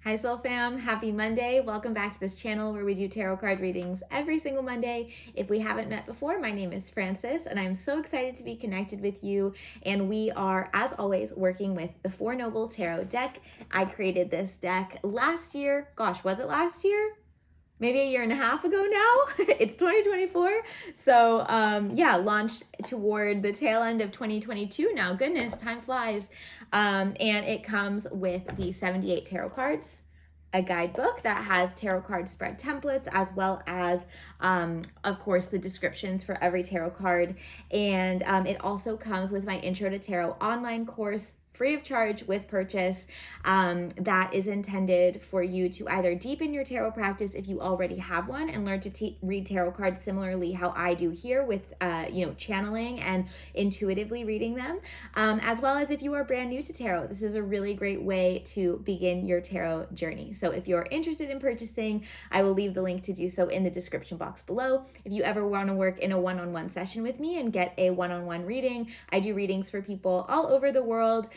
Hi Soul Fam, happy Monday. Welcome back to this channel where we do tarot card readings every single Monday. If we haven't met before, my name is Frances and I'm so excited to be connected with you. And we are, as always, working with the Four Noble Tarot deck. I created this deck last year. Gosh, was it last year? Maybe a year and a half ago now. It's 2024. So yeah, launched toward the tail end of 2022 now. Goodness, time flies. And it comes with the 78 tarot cards, a guidebook that has tarot card spread templates, as well as, of course, the descriptions for every tarot card. And it also comes with my Intro to Tarot online course, free of charge with purchase, that is intended for you to either deepen your tarot practice if you already have one and learn to read tarot cards similarly how I do here with channeling and intuitively reading them, as well as if you are brand new to tarot. This is a really great way to begin your tarot journey. So if you're interested in purchasing, I will leave the link to do so in the description box below. If you ever want to work in a one-on-one session with me and get a one-on-one reading, I do readings for people all over the world.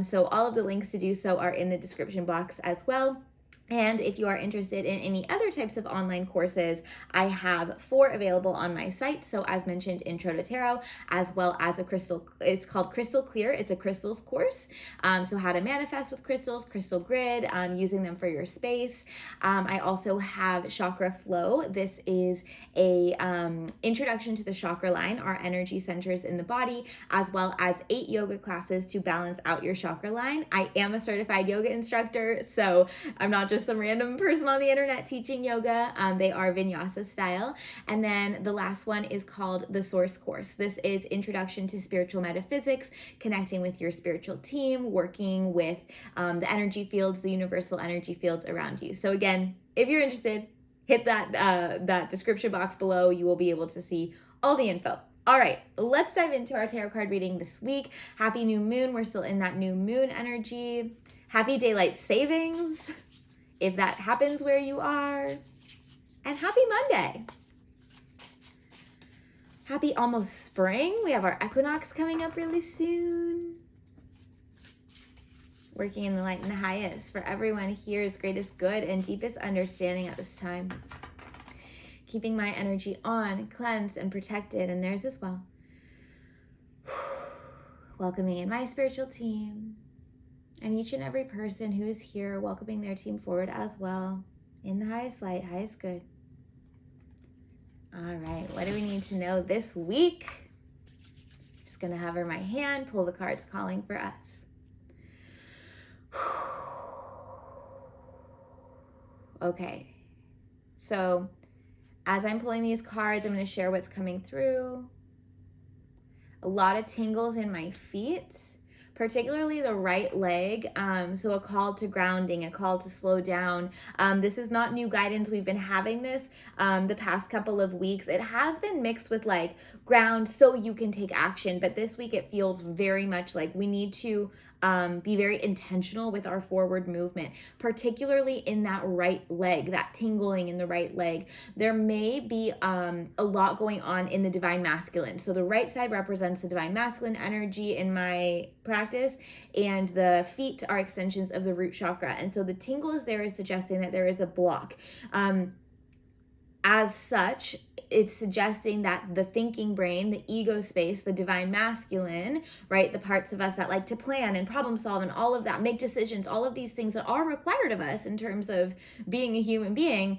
So all of the links to do so are in the description box as well. And if you are interested in any other types of online courses, I have 4 available on my site. So as mentioned, Intro to Tarot, as well as it's called Crystal Clear. It's a crystals course. So how to manifest with crystals, crystal grid, using them for your space. I also have Chakra Flow. This is a introduction to the chakra line, our energy centers in the body, as well as 8 yoga classes to balance out your chakra line. I am a certified yoga instructor, so I'm not just some random person on the internet teaching yoga. They are vinyasa style. And then the last one is called the Source Course. This is Introduction to Spiritual Metaphysics, connecting with your spiritual team, working with the energy fields, the universal energy fields around you. So again, if you're interested, hit that description box below. You will be able to see all the info. All right, let's dive into our tarot card reading this week. Happy new moon. We're still in that new moon energy. Happy daylight savings, if that happens where you are. And happy Monday. Happy almost spring. We have our equinox coming up really soon. Working in the light and the highest for everyone here's greatest good and deepest understanding at this time. Keeping my energy on, cleansed, and protected, and theirs as well. Welcoming in my spiritual team. And each and every person who is here, welcoming their team forward as well, in the highest light, highest good. All right, what do we need to know this week? Just gonna hover my hand, pull the cards calling for us. Okay, so as I'm pulling these cards, I'm gonna share what's coming through. A lot of tingles in my feet, particularly the right leg. So a call to grounding, a call to slow down. This is not new guidance. We've been having this the past couple of weeks. It has been mixed with like ground so you can take action. But this week it feels very much like we need to be very intentional with our forward movement, particularly in that right leg, that tingling in the right leg. There may be a lot going on in the divine masculine. So the right side represents the divine masculine energy in my practice, and the feet are extensions of the root chakra. And so the tingles there is suggesting that there is a block. As such, it's suggesting that the thinking brain, the ego space, the divine masculine, right? The parts of us that like to plan and problem solve and all of that, make decisions, all of these things that are required of us in terms of being a human being,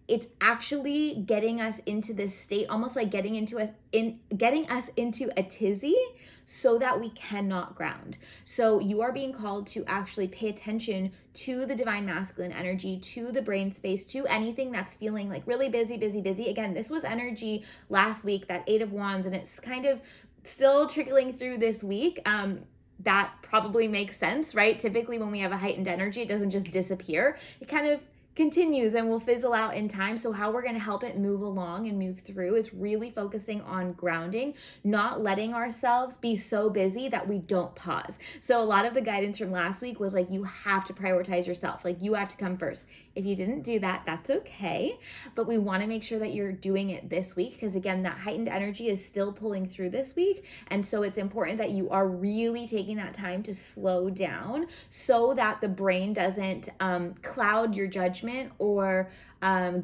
it's actually getting us into this state, almost like getting us into a tizzy so that we cannot ground. So you are being called to actually pay attention to the divine masculine energy, to the brain space, to anything that's feeling like really busy. Again, this was energy last week, that 8 of Wands, and it's kind of still trickling through this week. That probably makes sense, right? Typically when we have a heightened energy, it doesn't just disappear. It kind of continues and will fizzle out in time. So how we're going to help it move along and move through is really focusing on grounding, not letting ourselves be so busy that we don't pause. So a lot of the guidance from last week was like, you have to prioritize yourself. Like, you have to come first. If you didn't do that, that's okay. But we want to make sure that you're doing it this week, because again, that heightened energy is still pulling through this week. And so it's important that you are really taking that time to slow down so that the brain doesn't cloud your judgment or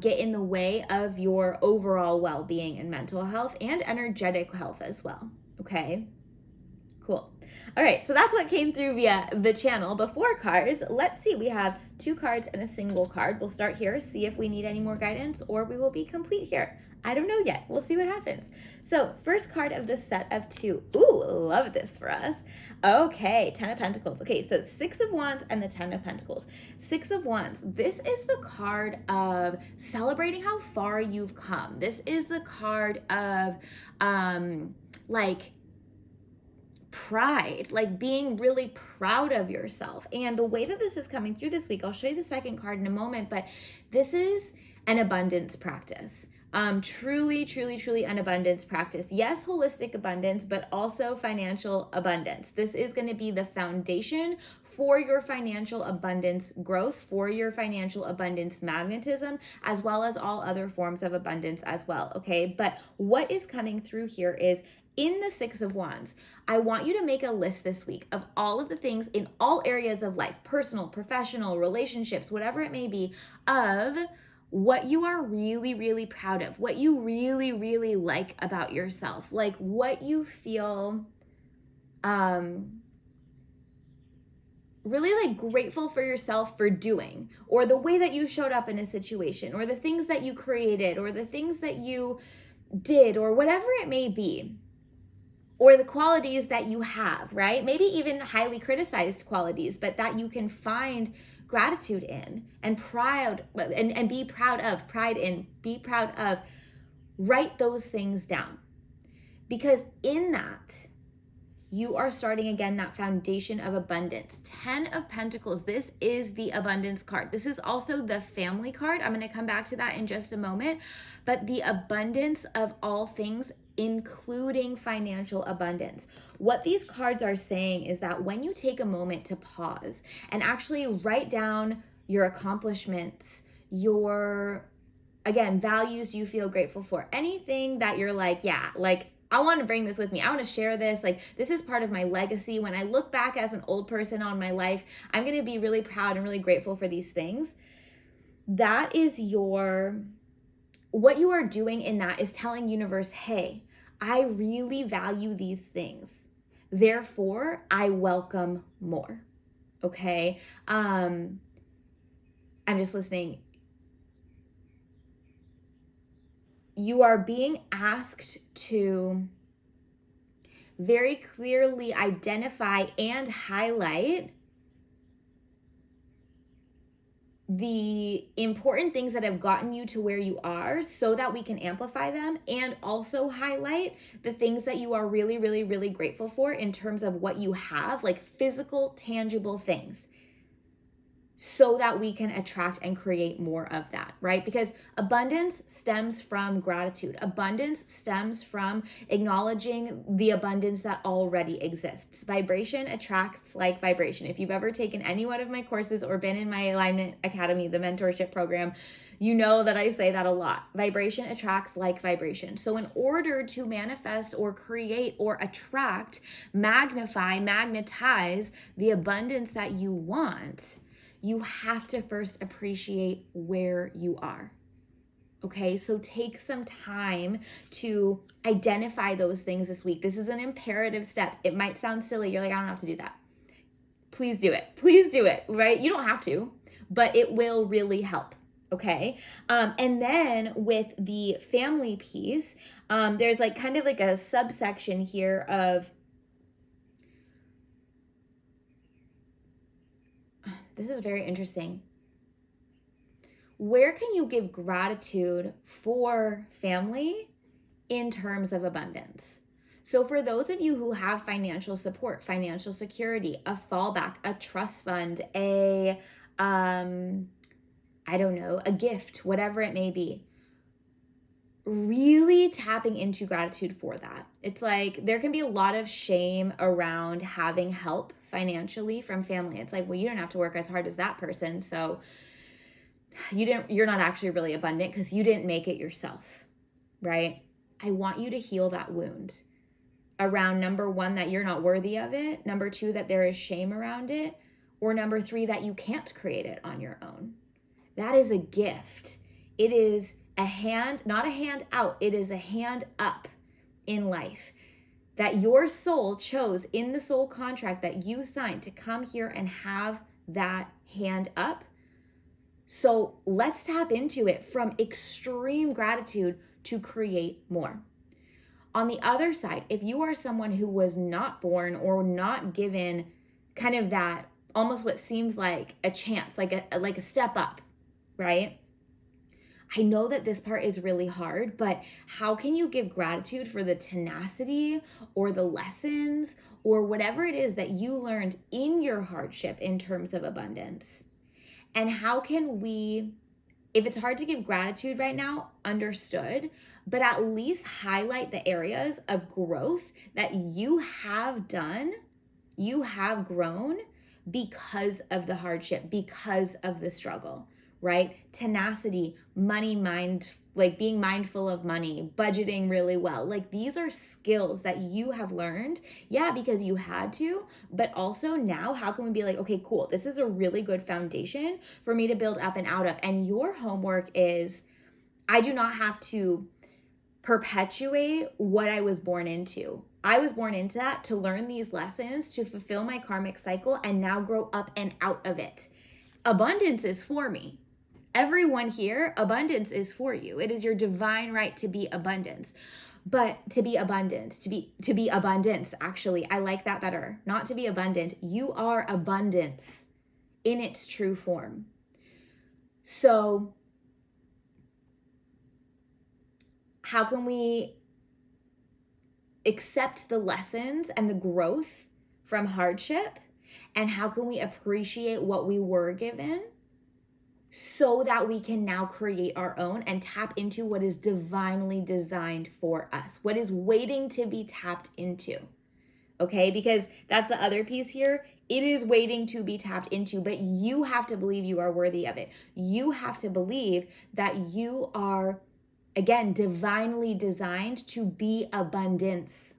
get in the way of your overall well-being and mental health and energetic health as well. Okay, cool. All right, so that's what came through via the channel. Before cards, let's see. We have 2 cards and a single card. We'll start here, see if we need any more guidance, or we will be complete here. I don't know yet. We'll see what happens. So first card of the set of 2. Ooh, love this for us. Okay, 10 of Pentacles. Okay, so 6 of Wands and the 10 of Pentacles. 6 of Wands. This is the card of celebrating how far you've come. This is the card of like pride, like being really proud of yourself. And the way that this is coming through this week, I'll show you the second card in a moment, but this is an abundance practice. Truly an abundance practice. Yes, holistic abundance, but also financial abundance. This is going to be the foundation for your financial abundance growth, for your financial abundance magnetism, as well as all other forms of abundance as well. Okay. But what is coming through here is, in the 6 of Wands, I want you to make a list this week of all of the things in all areas of life, personal, professional, relationships, whatever it may be, of what you are really proud of, what you really like about yourself, like what you feel really like grateful for yourself for doing, or the way that you showed up in a situation, or the things that you created, or the things that you did, or whatever it may be, or the qualities that you have, right? Maybe even highly criticized qualities, but that you can find gratitude in and pride and be proud of, be proud of. Write those things down, because in that, you are starting again that foundation of abundance. 10 of Pentacles, this is the abundance card. This is also the family card. I'm going to come back to that in just a moment, but the abundance of all things, including financial abundance. What these cards are saying is that when you take a moment to pause and actually write down your accomplishments, your, again, values you feel grateful for, anything that you're like, yeah, like, I want to bring this with me. I want to share this. Like, this is part of my legacy. When I look back as an old person on my life, I'm going to be really proud and really grateful for these things. That is what you are doing in that is telling universe, hey, I really value these things. Therefore, I welcome more. Okay. I'm just listening. You are being asked to very clearly identify and highlight the important things that have gotten you to where you are so that we can amplify them, and also highlight the things that you are really grateful for in terms of what you have, like physical, tangible things, so that we can attract and create more of that, right? Because abundance stems from gratitude. Abundance stems from acknowledging the abundance that already exists. Vibration attracts like vibration. If you've ever taken any one of my courses or been in my Alignment Academy, the mentorship program, you know that I say that a lot. Vibration attracts like vibration. So in order to manifest or create or attract, magnify, magnetize the abundance that you want, you have to first appreciate where you are. Okay, so take some time to identify those things this week. This is an imperative step. It might sound silly. You're like, I don't have to do that. Please do it. Please do it, right? You don't have to, but it will really help. Okay. And then with the family piece, there's like kind of like a subsection here of, this is very interesting. Where can you give gratitude for family in terms of abundance? So for those of you who have financial support, financial security, a fallback, a trust fund, I don't know, a gift, whatever it may be. Really tapping into gratitude for that. It's like there can be a lot of shame around having help financially from family. It's like, well, you don't have to work as hard as that person, so you're not actually really abundant because you didn't make it yourself, right? I want you to heal that wound around, number one, that you're not worthy of it, number two, that there is shame around it, or number three, that you can't create it on your own. That is a gift. It is a hand, not a hand out, it is a hand up in life that your soul chose in the soul contract that you signed to come here and have that hand up. So let's tap into it from extreme gratitude to create more. On the other side, if you are someone who was not born or not given kind of that, almost what seems like a chance, like a step up, right? I know that this part is really hard, but how can you give gratitude for the tenacity or the lessons or whatever it is that you learned in your hardship in terms of abundance? And how can we, if it's hard to give gratitude right now, understood, but at least highlight the areas of growth that you have done, you have grown because of the hardship, because of the struggle, right? Tenacity, money mind, like being mindful of money, budgeting really well. Like these are skills that you have learned, yeah, because you had to, but also now how can we be like, okay, cool, this is a really good foundation for me to build up and out of. And your homework is, I do not have to perpetuate what I was born into. I was born into that to learn these lessons, to fulfill my karmic cycle, and now grow up and out of it. Abundance is for me. Everyone here, abundance is for you. It is your divine right to be abundance. But to be abundant, to be abundance, actually, I like that better. Not to be abundant. You are abundance in its true form. So how can we accept the lessons and the growth from hardship? And how can we appreciate what we were given so that we can now create our own and tap into what is divinely designed for us, what is waiting to be tapped into? Okay, because that's the other piece here. It is waiting to be tapped into, but you have to believe you are worthy of it. You have to believe that you are, again, divinely designed to be abundance.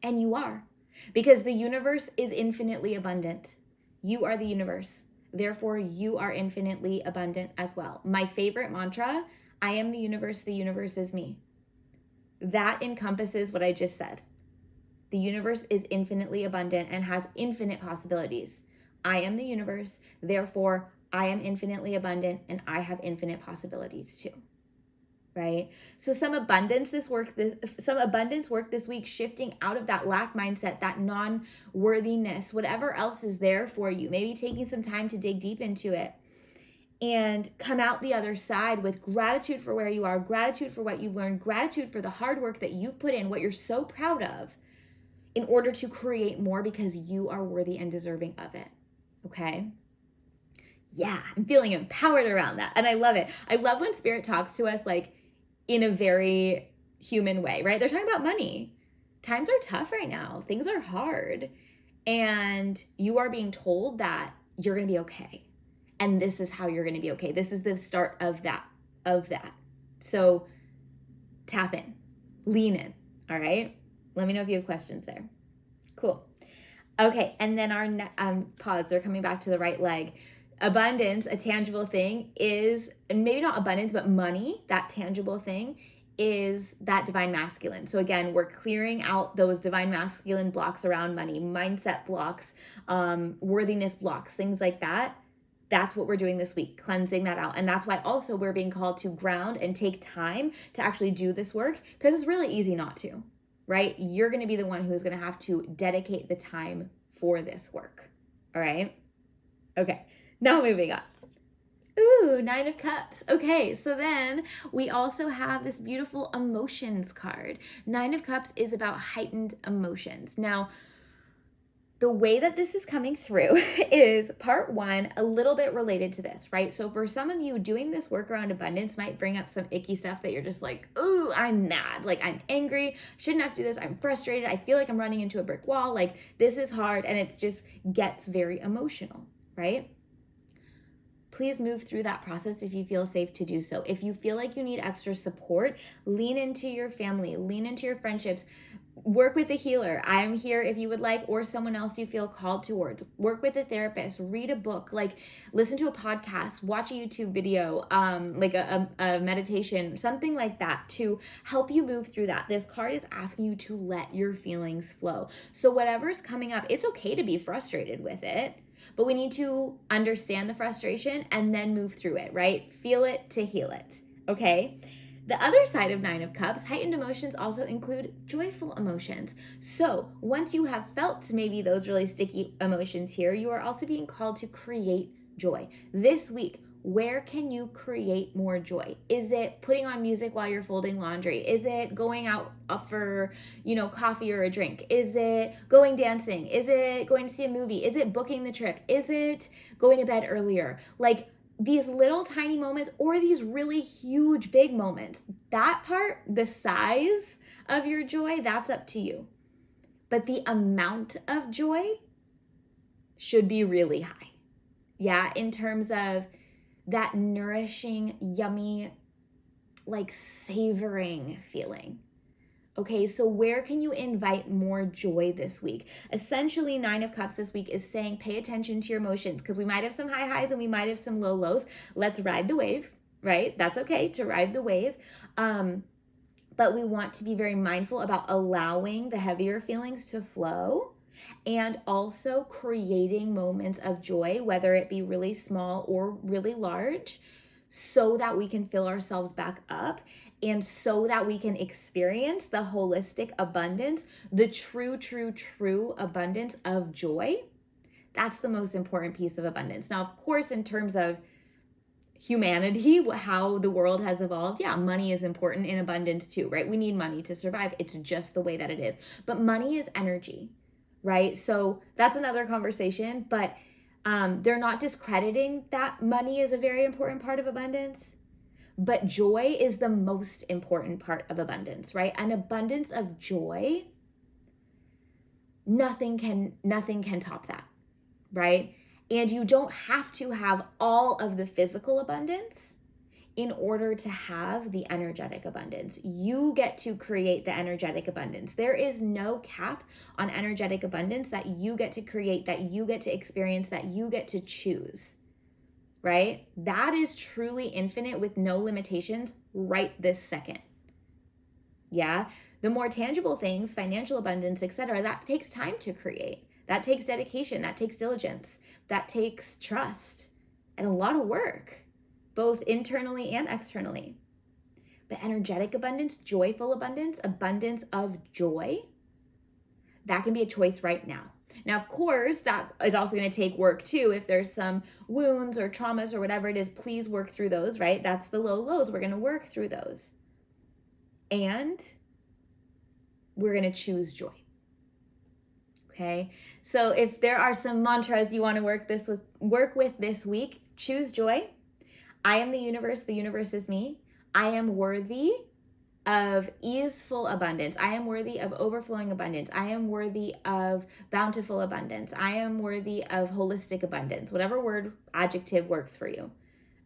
And you are, because the universe is infinitely abundant. You are the universe. Therefore, you are infinitely abundant as well. My favorite mantra, I am the universe is me. That encompasses what I just said. The universe is infinitely abundant and has infinite possibilities. I am the universe, therefore, I am infinitely abundant and I have infinite possibilities too. Right? So some abundance work this week, shifting out of that lack mindset, that non-worthiness, whatever else is there for you, maybe taking some time to dig deep into it and come out the other side with gratitude for where you are, gratitude for what you've learned, gratitude for the hard work that you've put in, what you're so proud of, in order to create more because you are worthy and deserving of it. Okay? Yeah, I'm feeling empowered around that. And I love it. I love when Spirit talks to us like in a very human way, right? They're talking about money. Times are tough right now. Things are hard. And you are being told that you're going to be okay. And this is how you're going to be okay. This is the start of that. So tap in, lean in. All right. Let me know if you have questions there. Cool. Okay. And then our pause, they're coming back to the right leg. Abundance, a tangible thing, is, and maybe not abundance, but money, that tangible thing, is that divine masculine. So again, we're clearing out those divine masculine blocks around money, mindset blocks, worthiness blocks, things like that. That's what we're doing this week, cleansing that out. And that's why also we're being called to ground and take time to actually do this work, because it's really easy not to, right? You're going to be the one who's going to have to dedicate the time for this work. All right? Okay. Now moving on. Ooh, 9 of Cups. Okay, so then we also have this beautiful emotions card. 9 of Cups is about heightened emotions. Now, the way that this is coming through is part one, a little bit related to this, right? So for some of you, doing this work around abundance might bring up some icky stuff that you're just like, oh, I'm mad. Like, I'm angry. Shouldn't have to do this. I'm frustrated. I feel like I'm running into a brick wall. Like, this is hard. And it just gets very emotional, right? Please move through that process if you feel safe to do so. If you feel like you need extra support, lean into your family, lean into your friendships, work with a healer. I'm here if you would like, or someone else you feel called towards. Work with a therapist, read a book, like listen to a podcast, watch a YouTube video, like a meditation, something like that to help you move through that. This card is asking you to let your feelings flow. So whatever's coming up, it's okay to be frustrated with it, but we need to understand the frustration and then move through it, right? Feel it to heal it, okay? The other side of Nine of Cups, heightened emotions also include joyful emotions. So once you have felt maybe those really sticky emotions here, you are also being called to create joy. This week, where can you create more joy? Is it putting on music while you're folding laundry? Is it going out for, coffee or a drink? Is it going dancing? Is it going to see a movie? Is it booking the trip? Is it going to bed earlier? Like, these little tiny moments or these really huge big moments, that part, the size of your joy, that's up to you. But the amount of joy should be really high. Yeah, in terms of that nourishing, yummy, like savoring feeling. Okay, so where can you invite more joy this week? Essentially, Nine of Cups this week is saying pay attention to your emotions, because we might have some high highs and we might have some low lows. Let's ride the wave, right? That's okay to ride the wave. But we want to be very mindful about allowing the heavier feelings to flow and also creating moments of joy, whether it be really small or really large, so that we can fill ourselves back up and so that we can experience the holistic abundance, the true abundance of joy. That's the most important piece of abundance. Now, of course, in terms of humanity, how the world has evolved, yeah, money is important in abundance too, right? We need money to survive. It's just the way that it is. But money is energy, right? So that's another conversation, but they're not discrediting that money is a very important part of abundance, but joy is the most important part of abundance, right? An abundance of joy, nothing can top that, right? And you don't have to have all of the physical abundance in order to have the energetic abundance. You get to create the energetic abundance. There is no cap on energetic abundance that you get to create, that you get to experience, that you get to choose, right? That is truly infinite with no limitations right this second. Yeah, the more tangible things, financial abundance, etc., that takes time to create. That takes dedication, that takes diligence, that takes trust and a lot of work, both internally and externally. But energetic abundance, joyful abundance, abundance of joy, that can be a choice right now. Now, of course, that is also going to take work too. If there's some wounds or traumas or whatever it is, please work through those, right? That's the low lows. We're going to work through those. And we're going to choose joy. Okay? So if there are some mantras you want to work with this week, choose joy. I am the universe is me. I am worthy of easeful abundance. I am worthy of overflowing abundance. I am worthy of bountiful abundance. I am worthy of holistic abundance. Whatever word, adjective works for you.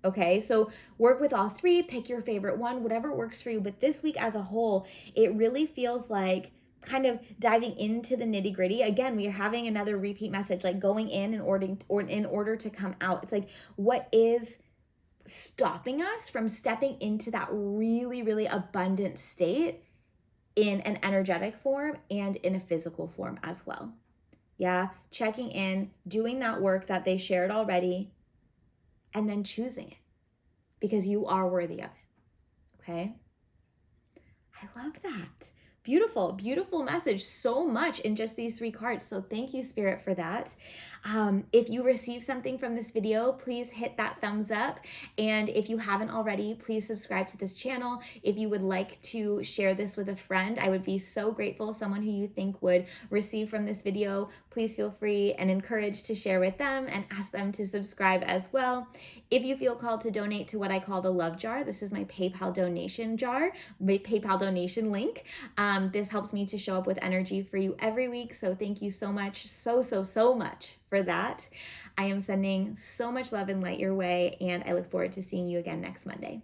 Okay, so work with all three, pick your favorite one, whatever works for you. But this week as a whole, it really feels like kind of diving into the nitty gritty. Again, we are having another repeat message, like going in in order to come out. It's like, what is stopping us from stepping into that really, really abundant state in an energetic form and in a physical form as well. Yeah, checking in, doing that work that they shared already, and then choosing it because you are worthy of it. Okay? I love that. Beautiful, beautiful message. So much in just these three cards. So thank you, Spirit, for that. If you receive something from this video, please hit that thumbs up. And if you haven't already, please subscribe to this channel. If you would like to share this with a friend, I would be so grateful. Someone who you think would receive from this video, please feel free and encouraged to share with them and ask them to subscribe as well. If you feel called to donate to what I call the love jar, this is my PayPal donation jar, my PayPal donation link. This helps me to show up with energy for you every week. So thank you so much, so much for that. I am sending so much love and light your way, and I look forward to seeing you again next Monday.